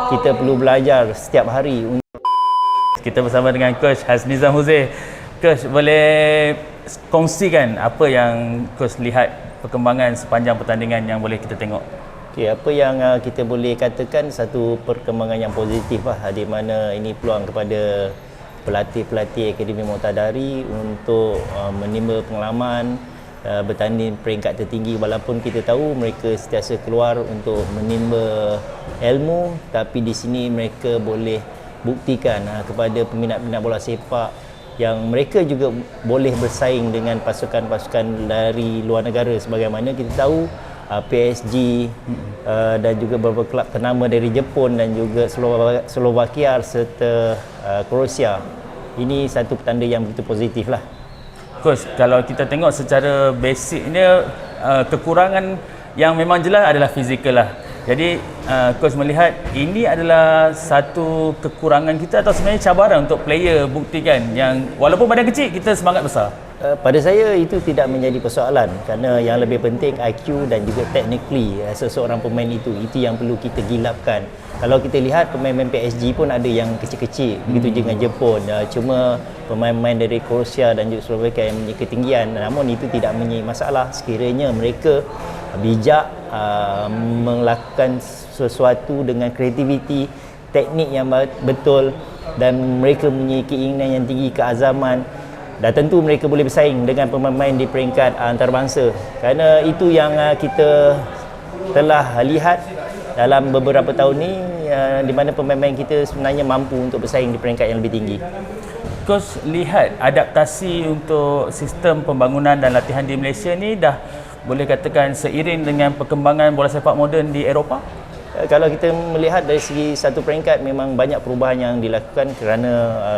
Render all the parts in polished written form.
kita perlu belajar setiap hari. Kita bersama dengan Coach Hasnizam Huzair. Coach, boleh kongsikan apa yang Coach lihat perkembangan sepanjang pertandingan yang boleh kita tengok? Okay, apa yang kita boleh katakan satu perkembangan yang positif lah, di mana ini peluang kepada pelatih-pelatih Akademi Muqtadari untuk menimba pengalaman, bertanding peringkat tertinggi, walaupun kita tahu mereka sentiasa keluar untuk menimba ilmu, tapi di sini mereka boleh buktikan kepada peminat-peminat bola sepak yang mereka juga boleh bersaing dengan pasukan-pasukan dari luar negara, sebagaimana kita tahu PSG dan juga beberapa kelab ternama dari Jepun dan juga Slovakia serta Croatia. Ini satu petanda yang begitu positif lah. Coach, kalau kita tengok secara basic dia, kekurangan yang memang jelas adalah fizikal lah. Jadi Coach melihat ini adalah satu kekurangan kita atau sebenarnya cabaran untuk player buktikan yang walaupun badan kecil kita semangat besar? Pada saya itu tidak menjadi persoalan, kerana yang lebih penting IQ dan juga technically seseorang pemain itu yang perlu kita gilapkan. Kalau kita lihat pemain-pemain PSG pun ada yang kecil-kecil, begitu dengan Jepun. Cuma pemain-pemain dari Croatia dan juga Slovakia yang mempunyai ketinggian, namun itu tidak mempunyai masalah sekiranya mereka bijak melakukan sesuatu dengan kreativiti, teknik yang betul, dan mereka mempunyai keinginan yang tinggi, keazaman. Dan tentu mereka boleh bersaing dengan pemain-pemain di peringkat antarabangsa. Kerana itu yang kita telah lihat dalam beberapa tahun ni, di mana pemain-pemain kita sebenarnya mampu untuk bersaing di peringkat yang lebih tinggi. Coach lihat adaptasi untuk sistem pembangunan dan latihan di Malaysia ni dah boleh katakan seiring dengan perkembangan bola sepak moden di Eropah? Kalau kita melihat dari segi satu peringkat, memang banyak perubahan yang dilakukan kerana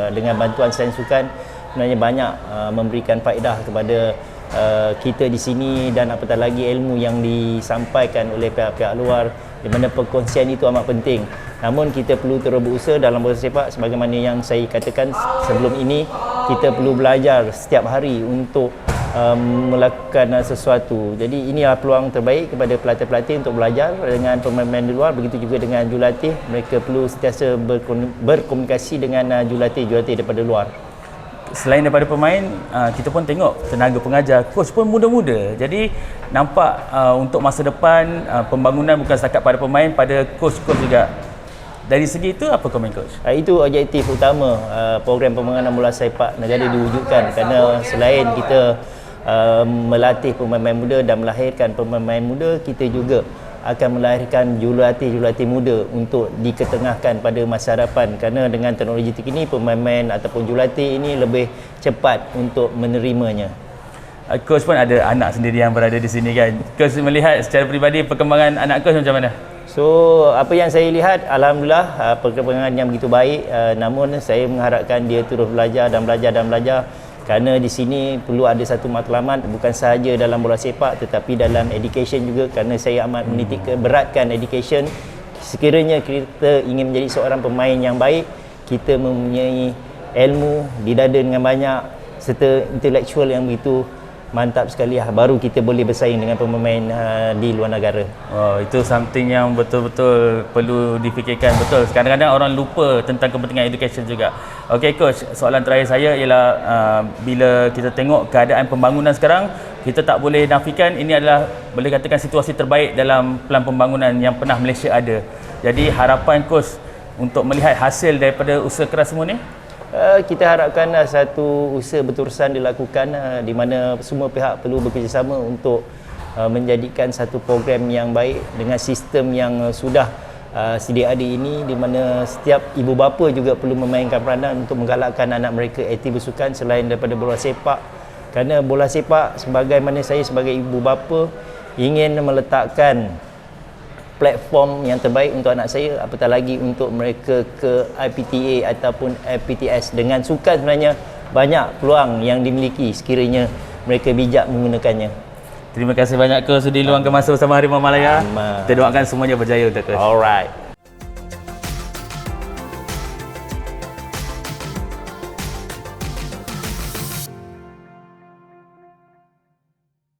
dengan bantuan sains sukan sebenarnya banyak memberikan faedah kepada kita di sini, dan apatah lagi ilmu yang disampaikan oleh pihak-pihak luar, di mana perkongsian itu amat penting. Namun kita perlu terus berusaha dalam bola sepak, sebagaimana yang saya katakan sebelum ini, kita perlu belajar setiap hari untuk melakukan sesuatu. Jadi inilah peluang terbaik kepada pelatih-pelatih untuk belajar dengan pemain-pemain di luar. Begitu juga dengan jurulatih, mereka perlu sentiasa berkomunikasi dengan jurulatih daripada luar. Selain daripada pemain, kita pun tengok tenaga pengajar, coach pun muda-muda. Jadi nampak untuk masa depan pembangunan bukan setakat pada pemain, pada coach-coach juga. Dari segi itu apa komen coach? Itu objektif utama program pembangunan bola sepak negara diwujudkan, kerana selain kita melatih pemain-pemain muda dan melahirkan pemain-pemain muda, kita juga akan melahirkan jurulatih muda untuk diketengahkan pada masa hadapan, kerana dengan teknologi terkini pemain-pemain ataupun jurulatih ini lebih cepat untuk menerimanya. Coach pun ada anak sendiri yang berada di sini kan. Coach melihat secara peribadi perkembangan anak coach macam mana? So apa yang saya lihat, alhamdulillah perkembangan yang begitu baik, namun saya mengharapkan dia terus belajar dan belajar. Kerana di sini perlu ada satu matlamat, bukan sahaja dalam bola sepak tetapi dalam education juga, kerana saya amat menitik beratkan education. Sekiranya kita ingin menjadi seorang pemain yang baik, kita mempunyai ilmu di dada dengan banyak serta intelektual yang begitu mantap sekali, baru kita boleh bersaing dengan pemain di luar negara. Oh, itu something yang betul-betul perlu difikirkan. Betul, kadang-kadang orang lupa tentang kepentingan education juga. Okey coach, soalan terakhir saya ialah bila kita tengok keadaan pembangunan sekarang, kita tak boleh nafikan ini adalah boleh katakan situasi terbaik dalam pelan pembangunan yang pernah Malaysia ada. Jadi harapan coach untuk melihat hasil daripada usaha keras semua ni? Kita harapkan satu usaha berterusan dilakukan, di mana semua pihak perlu bekerjasama untuk menjadikan satu program yang baik dengan sistem yang sudah sedia ada ini, di mana setiap ibu bapa juga perlu memainkan peranan untuk menggalakkan anak mereka aktif bersukan selain daripada bola sepak. Kerana bola sepak, sebagaimana saya sebagai ibu bapa ingin meletakkan platform yang terbaik untuk anak saya, apatah lagi untuk mereka ke IPTA ataupun FPTS. Dengan sukan sebenarnya banyak peluang yang dimiliki sekiranya mereka bijak menggunakannya. Terima kasih banyak Coach sudi luangkan masa bersama Harimau Malaya. Kita doakan semuanya berjaya untuk Coach. Alright.